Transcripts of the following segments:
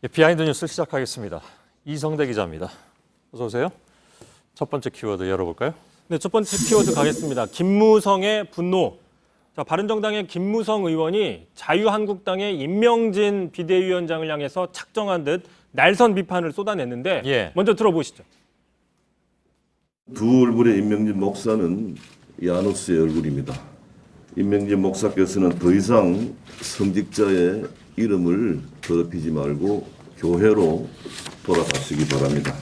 비하인드 뉴스 시작하겠습니다. 이성대 기자입니다. 어서 오세요. 첫 번째 키워드 열어볼까요? 네, 첫 번째 키워드 가겠습니다. 김무성의 분노. 자, 바른정당의 김무성 의원이 자유한국당의 임명진 비대위원장을 향해서 작정한 듯 날선 비판을 쏟아냈는데 먼저 들어보시죠. 두 얼굴의 임명진 목사는 야누스의 얼굴입니다. 임명진 목사께서는 더 이상 성직자의 이름을 더럽히지 말고 교회로 돌아가시기 바랍니다.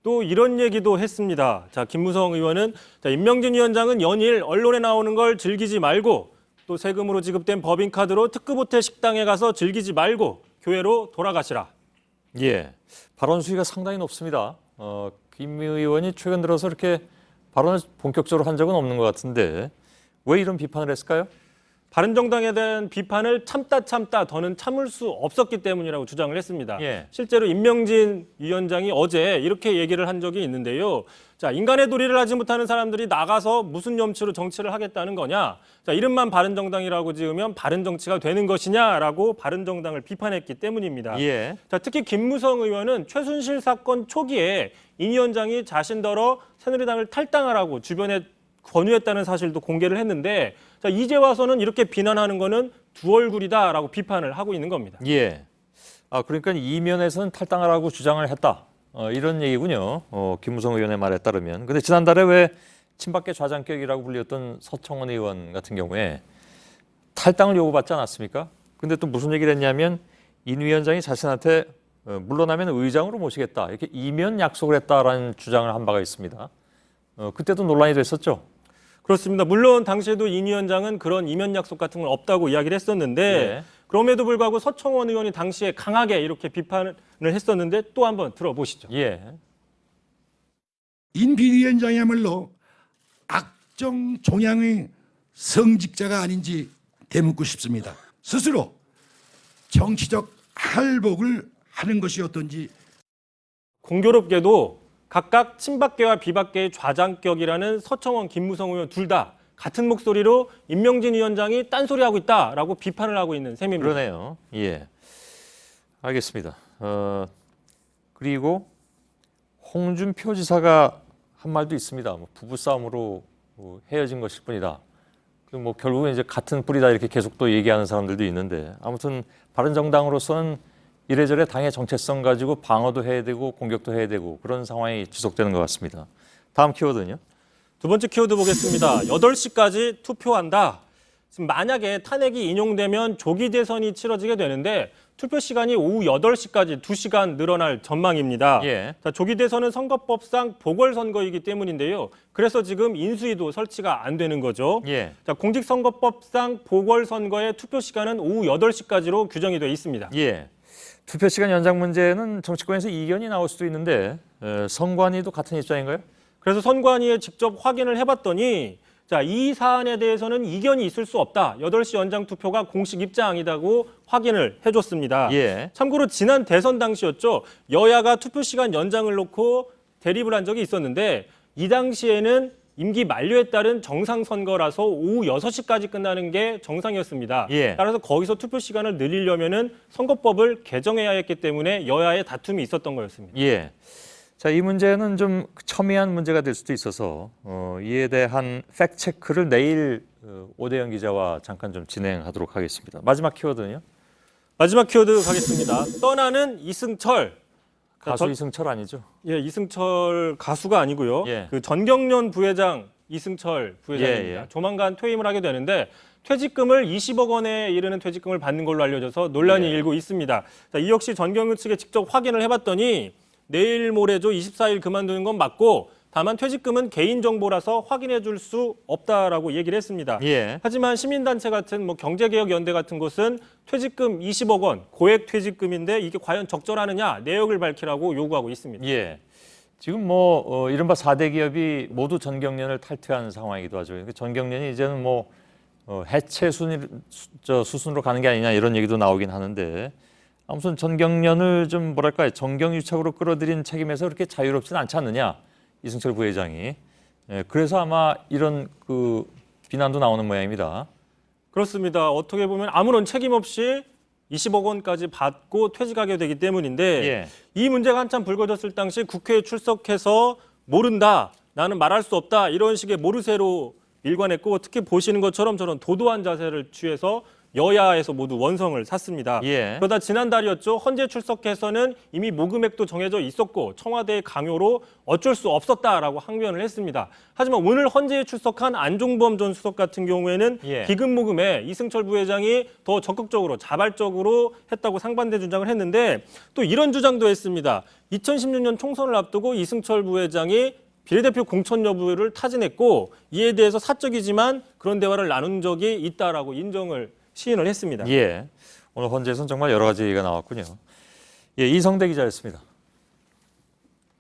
또 이런 얘기도 했습니다. 자, 김무성 의원은 임명진 위원장은 연일 언론에 나오는 걸 즐기지 말고 또 세금으로 지급된 법인카드로 특급 호텔 식당에 가서 즐기지 말고 교회로 돌아가시라. 발언 수위가 상당히 높습니다. 김 의원이 최근 들어서 이렇게 발언을 본격적으로 한 적은 없는 것 같은데 왜 이런 비판을 했을까요? 바른정당에 대한 비판을 참다 더는 참을 수 없었기 때문이라고 주장을 했습니다. 실제로 임명진 위원장이 어제 이렇게 얘기를 한 적이 있는데요. 자, 인간의 도리를 하지 못하는 사람들이 나가서 무슨 염치로 정치를 하겠다는 거냐. 자, 이름만 바른정당이라고 지으면 바른정치가 되는 것이냐라고 바른정당을 비판했기 때문입니다. 자, 특히 김무성 의원은 최순실 사건 초기에 임 위원장이 자신더러 새누리당을 탈당하라고 주변에 권유했다는 사실도 공개를 했는데 자, 이제 와서는 이렇게 비난하는 거는 두 얼굴이다라고 비판을 하고 있는 겁니다. 그러니까 이면에서는 탈당하라고 주장을 했다. 이런 얘기군요. 김무성 의원의 말에 따르면. 근데 지난달에 왜 친박계 좌장격이라고 불렸던 서청원 의원 같은 경우에 탈당을 요구받지 않았습니까? 근데 또 무슨 얘기를 했냐면 임 위원장이 자신한테 물러나면 의장으로 모시겠다. 이렇게 이면 약속을 했다라는 주장을 한 바가 있습니다. 그때도 논란이 됐었죠. 그렇습니다. 물론 당시에도 임 위원장은 그런 이면 약속 같은 건 없다고 이야기를 했었는데 그럼에도 불구하고 서청원 의원이 당시에 강하게 이렇게 비판을 했었는데 또 한번 들어보시죠. 임 비대위원장이야말로 악정 종양의 성직자가 아닌지 되묻고 싶습니다. 스스로 정치적 할복을 하는 것이 어떤지. 공교롭게도 각각 친박계와 비박계의 좌장격이라는 서청원, 김무성 의원 둘 다 같은 목소리로 임명진 위원장이 딴소리하고 있다라고 비판을 하고 있는 셈입니다. 그러네요. 알겠습니다. 그리고 홍준표 지사가 한 말도 있습니다. 부부싸움으로 헤어진 것일 뿐이다. 결국은 이제 같은 뿌리다 이렇게 계속 또 얘기하는 사람들도 있는데 아무튼 바른정당으로서는 이래저래 당의 정체성 가지고 방어도 해야 되고 공격도 해야 되고 그런 상황이 지속되는 것 같습니다. 다음 키워드는요? 두 번째 키워드 보겠습니다. 8시까지 투표한다. 지금 만약에 탄핵이 인용되면 조기 대선이 치러지게 되는데 투표 시간이 오후 8시까지 2시간 늘어날 전망입니다. 자, 조기 대선은 선거법상 보궐선거이기 때문인데요. 그래서 지금 인수위도 설치가 안 되는 거죠. 자, 공직선거법상 보궐선거의 투표 시간은 오후 8시까지로 규정이 되어 있습니다. 투표 시간 연장 문제는 정치권에서 이견이 나올 수도 있는데 선관위도 같은 입장인가요? 그래서 선관위에 직접 확인을 해봤더니 자, 이 사안에 대해서는 이견이 있을 수 없다. 8시 연장 투표가 공식 입장이라고 확인을 해줬습니다. 참고로 지난 대선 당시였죠. 여야가 투표 시간 연장을 놓고 대립을 한 적이 있었는데 이 당시에는 임기 만료에 따른 정상선거라서 오후 6시까지 끝나는 게 정상이었습니다. 따라서 거기서 투표 시간을 늘리려면은 선거법을 개정해야 했기 때문에 여야의 다툼이 있었던 거였습니다. 자, 이 문제는 좀 첨예한 문제가 될 수도 있어서 이에 대한 팩트 체크를 내일 오대영 기자와 잠깐 좀 진행하도록 하겠습니다. 마지막 키워드는요? 마지막 키워드 가겠습니다. 떠나는 이승철. 가수 이승철 아니죠? 이승철 가수가 아니고요. 그 전경련 부회장 이승철 부회장입니다. 조만간 퇴임을 하게 되는데 퇴직금을 20억 원에 이르는 퇴직금을 받는 걸로 알려져서 논란이 일고 있습니다. 자, 이 역시 전경련 측에 직접 확인을 해봤더니 내일 모레죠. 24일 그만두는 건 맞고 다만 퇴직금은 개인정보라서 확인해 줄 수 없다라고 얘기를 했습니다. 하지만 시민단체 같은 경제개혁연대 같은 곳은 퇴직금 20억 원, 고액 퇴직금인데 이게 과연 적절하느냐 내역을 밝히라고 요구하고 있습니다. 지금 이른바 4대 기업이 모두 전경련을 탈퇴한 상황이기도 하죠. 전경련이 이제는 해체 수순으로 가는 게 아니냐 이런 얘기도 나오긴 하는데 아무튼 전경련을 좀 정경유착으로 끌어들인 책임에서 그렇게 자유롭지는 않지 않느냐 이승철 부회장이. 그래서 아마 이런 비난도 나오는 모양입니다. 그렇습니다. 어떻게 보면 아무런 책임 없이 20억 원까지 받고 퇴직하게 되기 때문인데 예. 이 문제가 한참 불거졌을 당시 국회에 출석해서 모른다, 나는 말할 수 없다 이런 식의 모르쇠로 일관했고 특히 보시는 것처럼 저런 도도한 자세를 취해서 여야에서 모두 원성을 샀습니다. 예. 그러다 지난달이었죠. 헌재 출석해서는 이미 모금액도 정해져 있었고 청와대의 강요로 어쩔 수 없었다라고 항변을 했습니다. 하지만 오늘 헌재에 출석한 안종범 전 수석 같은 경우에는 예. 기금 모금에 이승철 부회장이 더 적극적으로 자발적으로 했다고 상반된 주장을 했는데 또 이런 주장도 했습니다. 2016년 총선을 앞두고 이승철 부회장이 비례대표 공천 여부를 타진했고 이에 대해서 사적이지만 그런 대화를 나눈 적이 있다라고 인정을 시인을 했습니다. 예. 오늘 헌재에서는 정말 여러 가지 얘기가 나왔군요. 예, 이성대 기자였습니다.